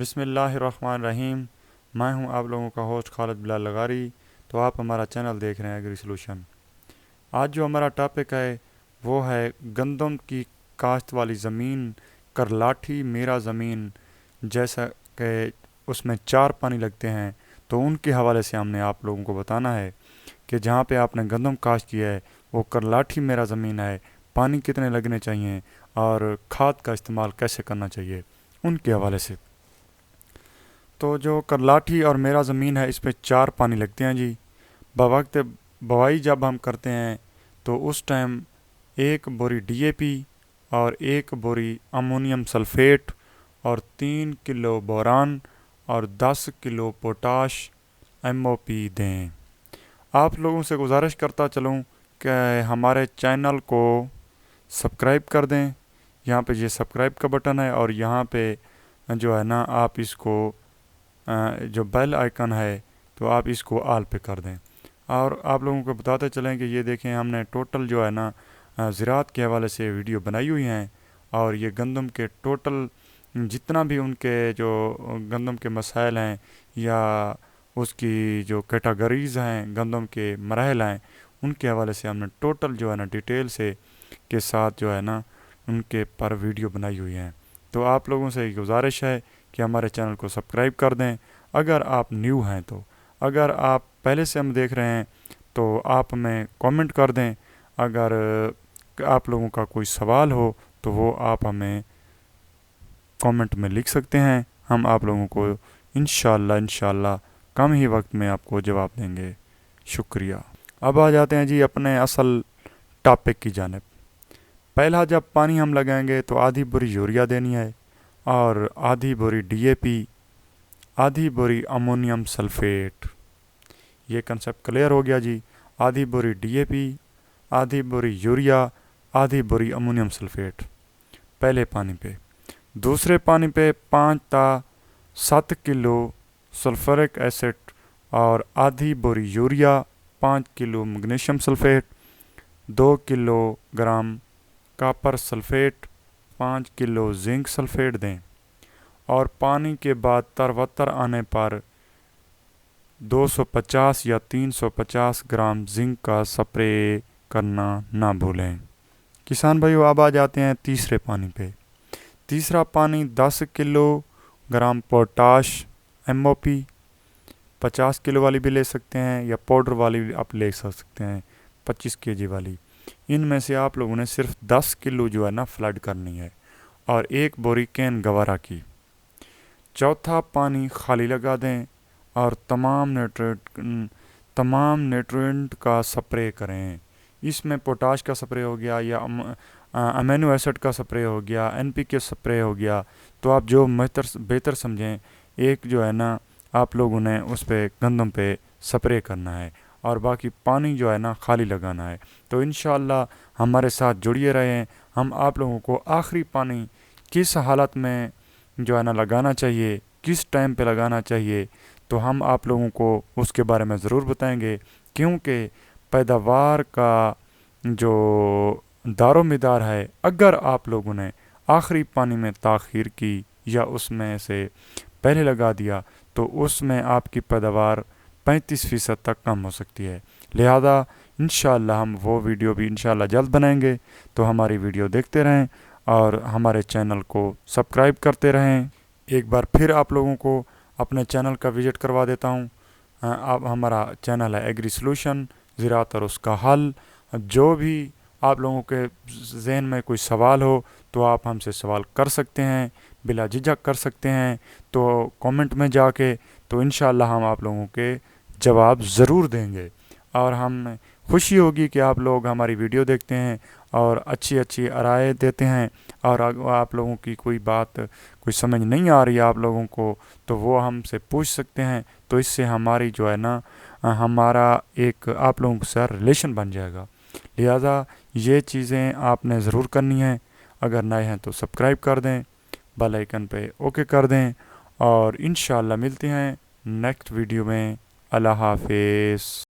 بسم اللہ الرحمن الرحیم۔ میں ہوں آپ لوگوں کا ہوسٹ خالد بلال لغاری۔ تو آپ ہمارا چینل دیکھ رہے ہیں ایگری سلوشن۔ آج جو ہمارا ٹاپک ہے وہ ہے گندم کی کاشت والی زمین، کرلاٹھی میرا زمین، جیسا کہ اس میں 4 پانی لگتے ہیں، تو ان کے حوالے سے ہم نے آپ لوگوں کو بتانا ہے کہ جہاں پہ آپ نے گندم کاشت کیا ہے وہ کرلاٹھی میرا زمین ہے، پانی کتنے لگنے چاہیے اور کھاد کا استعمال کیسے کرنا چاہیے ان کے حوالے سے۔ تو جو کرلاٹھی اور میرا زمین ہے اس پہ 4 پانی لگتے ہیں جی۔ بوقت بوائی جب ہم کرتے ہیں تو اس ٹائم 1 بوری ڈی اے پی اور 1 بوری امونیم سلفیٹ اور 3 کلو بوران اور 10 کلو پوٹاش ایم او پی دیں۔ آپ لوگوں سے گزارش کرتا چلوں کہ ہمارے چینل کو سبسکرائب کر دیں۔ یہاں پہ یہ سبسکرائب کا بٹن ہے اور یہاں پہ جو ہے نا آپ اس کو جو بیل آئیکن ہے تو آپ اس کو آل پہ کر دیں۔ اور آپ لوگوں کو بتاتے چلیں کہ یہ دیکھیں ہم نے ٹوٹل جو ہے نا زراعت کے حوالے سے ویڈیو بنائی ہوئی ہیں، اور یہ گندم کے ٹوٹل جتنا بھی ان کے جو گندم کے مسائل ہیں یا اس کی جو کیٹاگریز ہیں، گندم کے مراحل ہیں، ان کے حوالے سے ہم نے ٹوٹل جو ہے نا ڈیٹیل سے کے ساتھ جو ہے نا ان کے پر ویڈیو بنائی ہوئی ہیں۔ تو آپ لوگوں سے گزارش ہے کہ ہمارے چینل کو سبسکرائب کر دیں اگر آپ نیو ہیں تو۔ اگر آپ پہلے سے ہم دیکھ رہے ہیں تو آپ ہمیں کامنٹ کر دیں۔ اگر آپ لوگوں کا کوئی سوال ہو تو وہ آپ ہمیں کامنٹ میں لکھ سکتے ہیں، ہم آپ لوگوں کو انشاءاللہ کم ہی وقت میں آپ کو جواب دیں گے۔ شکریہ۔ اب آ جاتے ہیں جی اپنے اصل ٹاپک کی جانب۔ پہلا جب پانی ہم لگائیں گے تو آدھی بوری یوریا دینی ہے اور آدھی بوری ڈی اے پی، آدھی بوری امونیم سلفیٹ۔ یہ کنسیپٹ کلیئر ہو گیا جی۔ آدھی بوری ڈی اے پی، آدھی بوری یوریا، آدھی بوری امونیم سلفیٹ پہلے پانی پہ۔ دوسرے پانی پہ 5 تا 7 کلو سلفرک ایسڈ اور آدھی بوری یوریا، 5 کلو magnesium sulphate, 2 kilo gram copper sulphate, 5 کلو زنک سلفیٹ دیں، اور پانی کے بعد تروتر آنے پر 250 یا 350 گرام زنک کا سپرے کرنا نہ بھولیں۔ کسان بھائیو اب آ جاتے ہیں تیسرے پانی پہ۔ تیسرا پانی 10 kilo gram potash M O پی، 50 کلو والی بھی لے سکتے ہیں یا پاؤڈر والی بھی آپ لے سکتے ہیں، 25 کے جی والی۔ ان میں سے آپ لوگوں نے صرف 10 کلو جو ہے نا فلڈ کرنی ہے، اور 1 بوری کین گوارا کی۔ چوتھا پانی خالی لگا دیں اور تمام نیوٹرینٹ کا سپرے کریں۔ اس میں پوٹاش کا سپرے ہو گیا یا امینو ایسڈ کا سپرے ہو گیا، این پی کے سپرے ہو گیا، تو آپ جو بہتر سمجھیں ایک جو ہے نا آپ لوگوں نے اس پہ گندم پہ سپرے کرنا ہے، اور باقی پانی جو ہے نا خالی لگانا ہے۔ تو انشاءاللہ ہمارے ساتھ جڑیے رہیں۔ ہم آپ لوگوں کو آخری پانی کس حالت میں جو ہے نا لگانا چاہیے، کس ٹائم پہ لگانا چاہیے، تو ہم آپ لوگوں کو اس کے بارے میں ضرور بتائیں گے، کیونکہ پیداوار کا جو دار و مدار ہے، اگر آپ لوگوں نے آخری پانی میں تاخیر کی یا اس میں سے پہلے لگا دیا تو اس میں آپ کی پیداوار 35% تک کم ہو سکتی ہے۔ لہذا انشاءاللہ ہم وہ ویڈیو بھی انشاءاللہ جلد بنائیں گے، تو ہماری ویڈیو دیکھتے رہیں اور ہمارے چینل کو سبسکرائب کرتے رہیں۔ ایک بار پھر آپ لوگوں کو اپنے چینل کا وزٹ کروا دیتا ہوں۔ اب ہمارا چینل ہے ایگری سلوشن، زراعت اور اس کا حل۔ جو بھی آپ لوگوں کے ذہن میں کوئی سوال ہو تو آپ ہم سے سوال کر سکتے ہیں، بلا جھجک کر سکتے ہیں، تو کامنٹ میں جا کے، تو انشاءاللہ ہم آپ لوگوں کے جواب ضرور دیں گے۔ اور ہم خوشی ہوگی کہ آپ لوگ ہماری ویڈیو دیکھتے ہیں اور اچھی رائے دیتے ہیں، اور آپ لوگوں کی کوئی بات کوئی سمجھ نہیں آ رہی ہے آپ لوگوں کو تو وہ ہم سے پوچھ سکتے ہیں، تو اس سے ہماری جو ہے نا ہمارا ایک آپ لوگوں سے ریلیشن بن جائے گا۔ لہذا یہ چیزیں آپ نے ضرور کرنی ہیں۔ اگر نئے ہیں تو سبسکرائب کر دیں، بیل آئیکن پہ اوکے کر دیں، اور انشاءاللہ ملتے ہیں نیکسٹ ویڈیو میں۔ اللہ حافظ۔